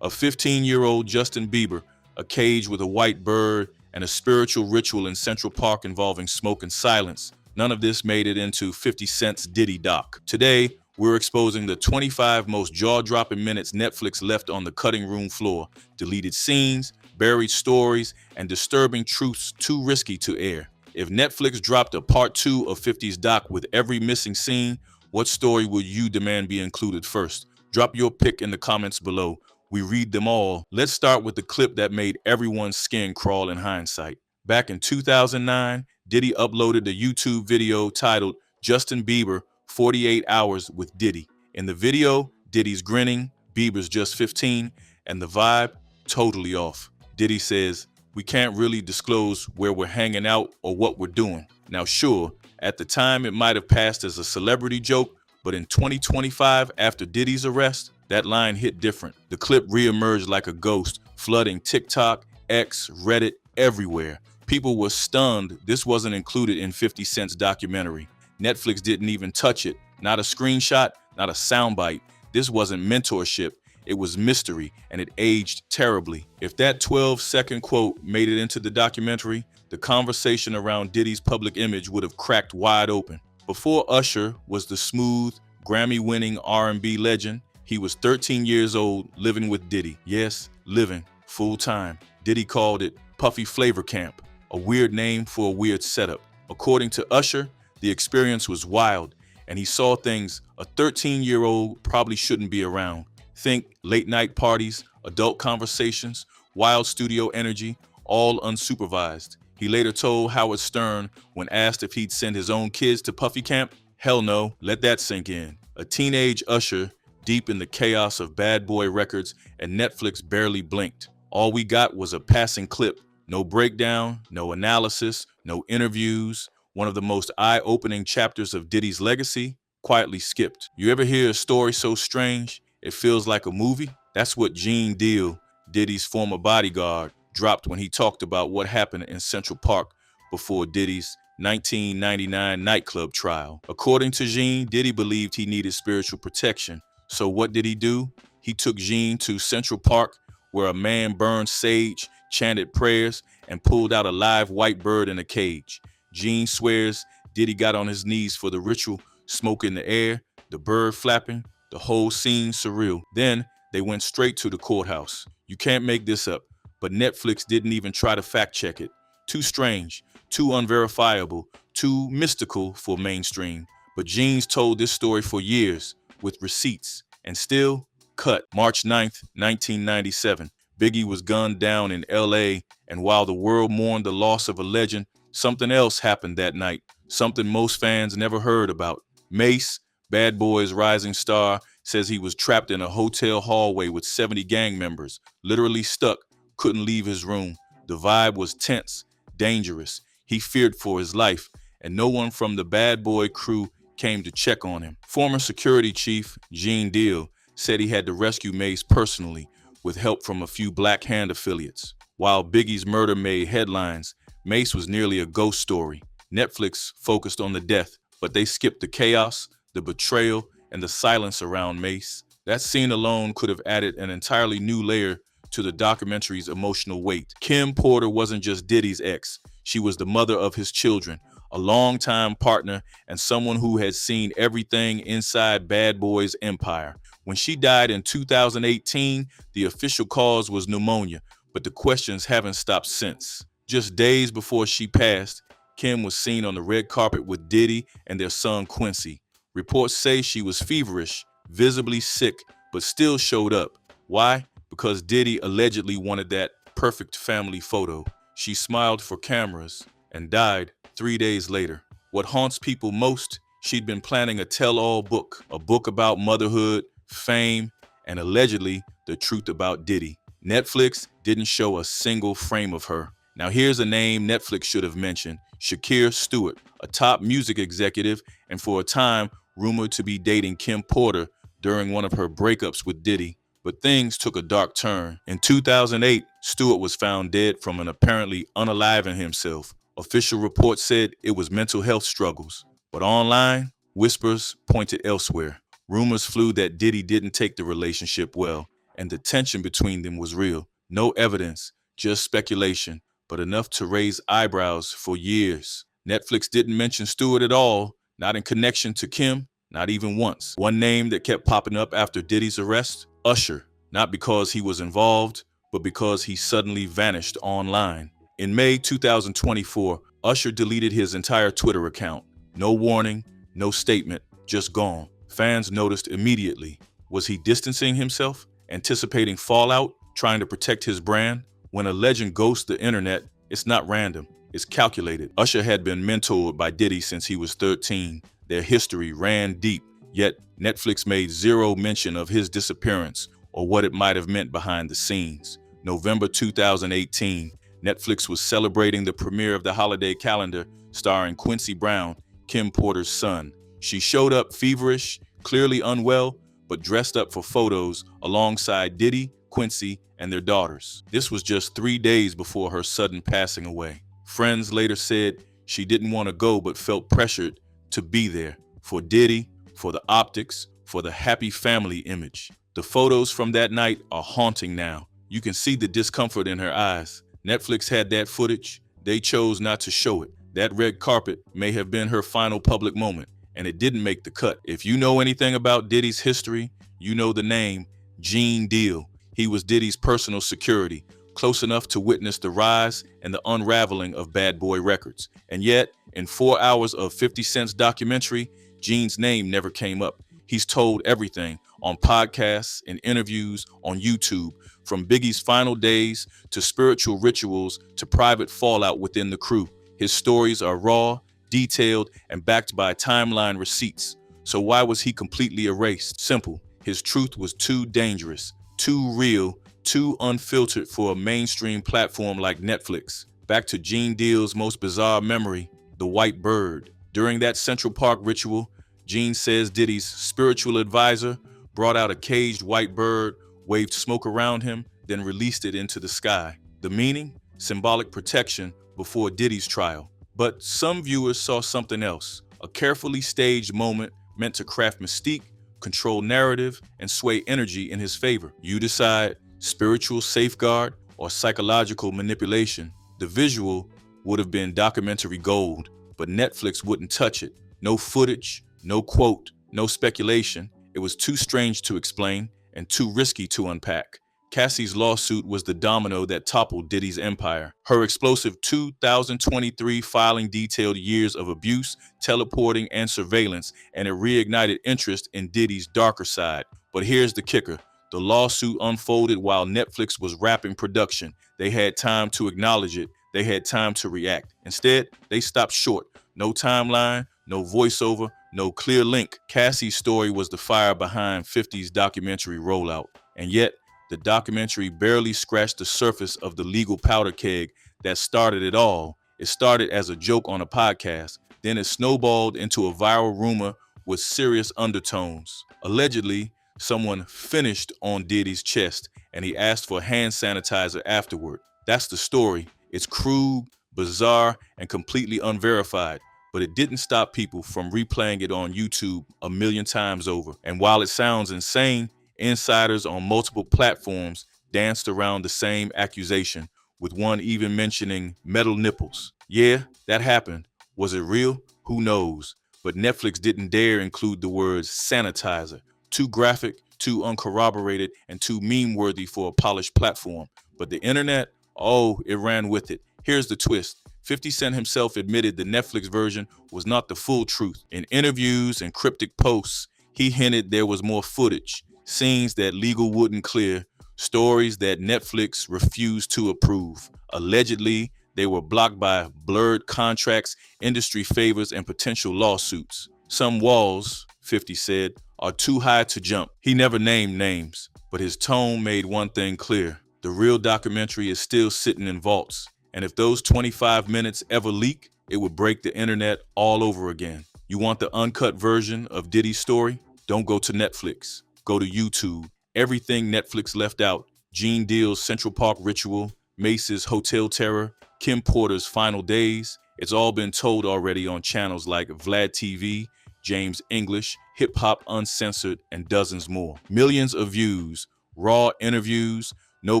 A 15-year-old Justin Bieber, a cage with a white bird, and a spiritual ritual in Central Park involving smoke and silence. None of this made it into 50 Cent's Diddy doc. Today, we're exposing the 25 most jaw-dropping minutes Netflix left on the cutting room floor. Deleted scenes, buried stories, and disturbing truths too risky to air. If Netflix dropped a part 2 of 50's doc with every missing scene, what story would you demand be included first? Drop your pick in the comments below. We read them all. Let's start with the clip that made everyone's skin crawl in hindsight. Back in 2009, Diddy uploaded a YouTube video titled Justin Bieber 48 Hours with Diddy. In the video, Diddy's grinning, Bieber's just 15, and the vibe totally off. Diddy says, "We can't really disclose where we're hanging out or what we're doing." Now sure, at the time it might have passed as a celebrity joke, but in 2025, after Diddy's arrest, that line hit different. The clip reemerged like a ghost, flooding TikTok, X, Reddit, everywhere. People were stunned this wasn't included in 50 Cent's documentary. Netflix didn't even touch it. Not a screenshot, not a soundbite. This wasn't mentorship. It was mystery, and it aged terribly. If that 12-second quote made it into the documentary, the conversation around Diddy's public image would have cracked wide open. Before Usher was the smooth, Grammy-winning R&B legend, he was 13 years old living with Diddy. Yes, living, full-time. Diddy called it Puffy Flavor Camp, a weird name for a weird setup. According to Usher, the experience was wild, and he saw things a 13-year-old probably shouldn't be around. Think late-night parties, adult conversations, wild studio energy, all unsupervised. He later told Howard Stern when asked if he'd send his own kids to Puffy Camp, "Hell no, let that sink in." A teenage Usher deep in the chaos of Bad Boy Records, and Netflix barely blinked. All we got was a passing clip. No breakdown, no analysis, no interviews. One of the most eye-opening chapters of Diddy's legacy quietly skipped. You ever hear a story so strange it feels like a movie? That's what Gene Deal, Diddy's former bodyguard, dropped when he talked about what happened in Central Park before Diddy's 1999 nightclub trial. According to Gene, Diddy believed he needed spiritual protection. So what did he do? He took Gene to Central Park, where a man burned sage, chanted prayers, and pulled out a live white bird in a cage. Gene swears Diddy got on his knees for the ritual, smoke in the air, the bird flapping, the whole scene surreal. Then they went straight to the courthouse. You can't make this up, but Netflix didn't even try to fact check it. Too strange, too unverifiable, too mystical for mainstream. But Gene's told this story for years, with receipts, and still cut. March 9th, 1997. Biggie was gunned down in LA, and while the world mourned the loss of a legend, something else happened that night, something most fans never heard about. Mase, Bad Boy's rising star, says he was trapped in a hotel hallway with 70 gang members, literally stuck, couldn't leave his room. The vibe was tense, dangerous. He feared for his life, and no one from the Bad Boy crew came to check on him. Former security chief Gene Deal said he had to rescue Mase personally, with help from a few Black Hand affiliates. While Biggie's murder made headlines, Mase was nearly a ghost story. Netflix focused on the death, but they skipped the chaos, the betrayal, and the silence around Mase. That scene alone could have added an entirely new layer to the documentary's emotional weight. Kim Porter wasn't just Diddy's ex. She was the mother of his children, a longtime partner, and someone who had seen everything inside Bad Boy's empire. When she died in 2018, the official cause was pneumonia, but the questions haven't stopped since. Just days before she passed, Kim was seen on the red carpet with Diddy and their son Quincy. Reports say she was feverish, visibly sick, but still showed up. Why? Because Diddy allegedly wanted that perfect family photo. She smiled for cameras and died 3 days later. What haunts people most, she'd been planning a tell-all book, a book about motherhood, fame, and allegedly the truth about Diddy. Netflix didn't show a single frame of her. Now here's a name Netflix should have mentioned, Shakir Stewart, a top music executive and for a time rumored to be dating Kim Porter during one of her breakups with Diddy. But things took a dark turn. In 2008, Stewart was found dead from an apparently unaliving himself. Official reports said it was mental health struggles. But online, whispers pointed elsewhere. Rumors flew that Diddy didn't take the relationship well, and the tension between them was real. No evidence, just speculation, but enough to raise eyebrows for years. Netflix didn't mention Stewart at all, not in connection to Kim, not even once. One name that kept popping up after Diddy's arrest, Usher, not because he was involved, but because he suddenly vanished online. In May 2024, Usher deleted his entire Twitter account. No warning, no statement, just gone. Fans noticed immediately. Was he distancing himself, anticipating fallout, trying to protect his brand? When a legend ghosts the internet, it's not random, it's calculated. Usher had been mentored by Diddy since he was 13. Their history ran deep, yet Netflix made zero mention of his disappearance or what it might have meant behind the scenes. November 2018, Netflix was celebrating the premiere of the holiday calendar starring Quincy Brown, Kim Porter's son. She showed up feverish, clearly unwell, but dressed up for photos alongside Diddy, Quincy, and their daughters. This was just 3 days before her sudden passing away. Friends later said she didn't want to go but felt pressured to be there for Diddy, for the optics, for the happy family image. The photos from that night are haunting now. You can see the discomfort in her eyes. Netflix had that footage. They chose not to show it. That red carpet may have been her final public moment, and it didn't make the cut. If you know anything about Diddy's history, you know the name Gene Deal. He was Diddy's personal security, close enough to witness the rise and the unraveling of Bad Boy Records. And yet, in 4 hours of 50 Cent's documentary, Gene's name never came up. He's told everything on podcasts and interviews on YouTube, from Biggie's final days to spiritual rituals to private fallout within the crew. His stories are raw, detailed, and backed by timeline receipts. So why was he completely erased? Simple. His truth was too dangerous, too real, too unfiltered for a mainstream platform like Netflix. Back to Gene Deal's most bizarre memory, the white bird. During that Central Park ritual, Gene says Diddy's spiritual advisor brought out a caged white bird, waved smoke around him, then released it into the sky. The meaning? Symbolic protection before Diddy's trial. But some viewers saw something else, a carefully staged moment meant to craft mystique, control narrative, and sway energy in his favor. You decide, spiritual safeguard or psychological manipulation. The visual would have been documentary gold, but Netflix wouldn't touch it. No footage, no quote, no speculation. It was too strange to explain and too risky to unpack. Cassie's lawsuit was the domino that toppled Diddy's empire. Her explosive 2023 filing detailed years of abuse, teleporting, and surveillance, and it reignited interest in Diddy's darker side. But here's the kicker. The lawsuit unfolded while Netflix was wrapping production. They had time to acknowledge it. They had time to react. Instead, they stopped short. No timeline, no voiceover, no clear link. Cassie's story was the fire behind 50's documentary rollout. And yet, the documentary barely scratched the surface of the legal powder keg that started it all. It started as a joke on a podcast, then it snowballed into a viral rumor with serious undertones. Allegedly, someone finished on Diddy's chest, and he asked for hand sanitizer afterward. That's the story. It's crude, bizarre, and completely unverified. But it didn't stop people from replaying it on YouTube a million times over. And while it sounds insane, insiders on multiple platforms danced around the same accusation, with one even mentioning metal nipples. Yeah, that happened. Was it real? Who knows? But Netflix didn't dare include the words sanitizer. Too graphic, too uncorroborated, and too meme-worthy for a polished platform. But the internet? Oh, it ran with it. Here's the twist. 50 Cent himself admitted the Netflix version was not the full truth. In interviews and cryptic posts, he hinted there was more footage, scenes that legal wouldn't clear, stories that Netflix refused to approve. Allegedly, they were blocked by blurred contracts, industry favors, and potential lawsuits. Some walls, 50 said, are too high to jump. He never named names, but his tone made one thing clear. The real documentary is still sitting in vaults. And if those 25 minutes ever leak, it would break the internet all over again. You want the uncut version of Diddy's story? Don't go to Netflix. Go to YouTube. Everything Netflix left out. Gene Deal's Central Park ritual, Mase's Hotel Terror, Kim Porter's final days. It's all been told already on channels like Vlad TV, James English, Hip Hop Uncensored, and dozens more. Millions of views, Raw interviews, no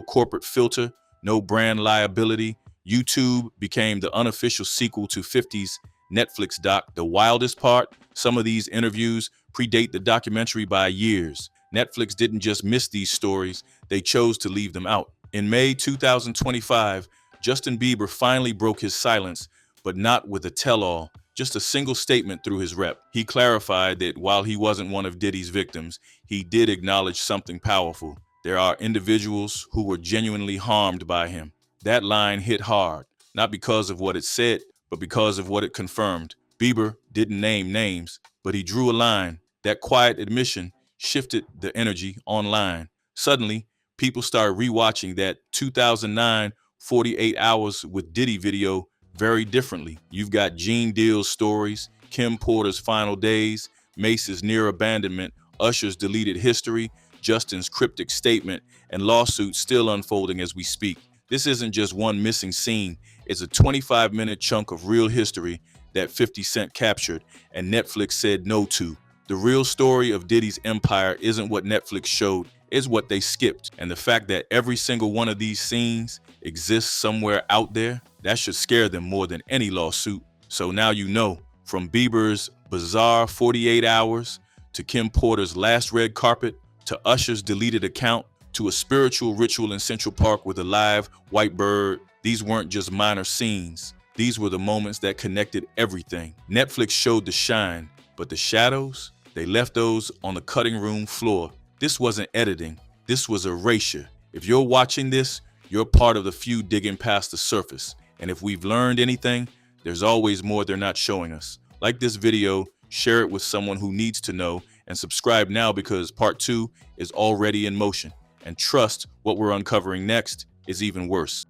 corporate filter, no brand liability. YouTube became the unofficial sequel to 50's Netflix doc. The wildest part, some of these interviews predate the documentary by years. Netflix didn't just miss these stories, they chose to leave them out. In May 2025, Justin Bieber finally broke his silence, but not with a tell-all, just a single statement through his rep. He clarified that while he wasn't one of Diddy's victims, he did acknowledge something powerful. There are individuals who were genuinely harmed by him. That line hit hard, not because of what it said, but because of what it confirmed. Bieber didn't name names, but he drew a line. That quiet admission shifted the energy online. Suddenly, people started rewatching that 2009 48 Hours with Diddy video very differently. You've got Gene Deal's stories, Kim Porter's final days, Mace's near abandonment, Usher's deleted history, Justin's cryptic statement, and lawsuits still unfolding as we speak. This isn't just one missing scene, it's a 25-minute chunk of real history that 50 Cent captured and Netflix said no to. The real story of Diddy's empire isn't what Netflix showed, it's what they skipped. And the fact that every single one of these scenes exists somewhere out there, that should scare them more than any lawsuit. So now you know, from Bieber's bizarre 48 hours, to Kim Porter's last red carpet, to Usher's deleted account, to a spiritual ritual in Central Park with a live white bird, these weren't just minor scenes. These were the moments that connected everything. Netflix showed the shine, but the shadows, they left those on the cutting room floor. This wasn't editing, this was erasure. If you're watching this, you're part of the few digging past the surface. And if we've learned anything, there's always more they're not showing us. Like this video, share it with someone who needs to know, and subscribe now because part 2 is already in motion. And trust, what we're uncovering next is even worse.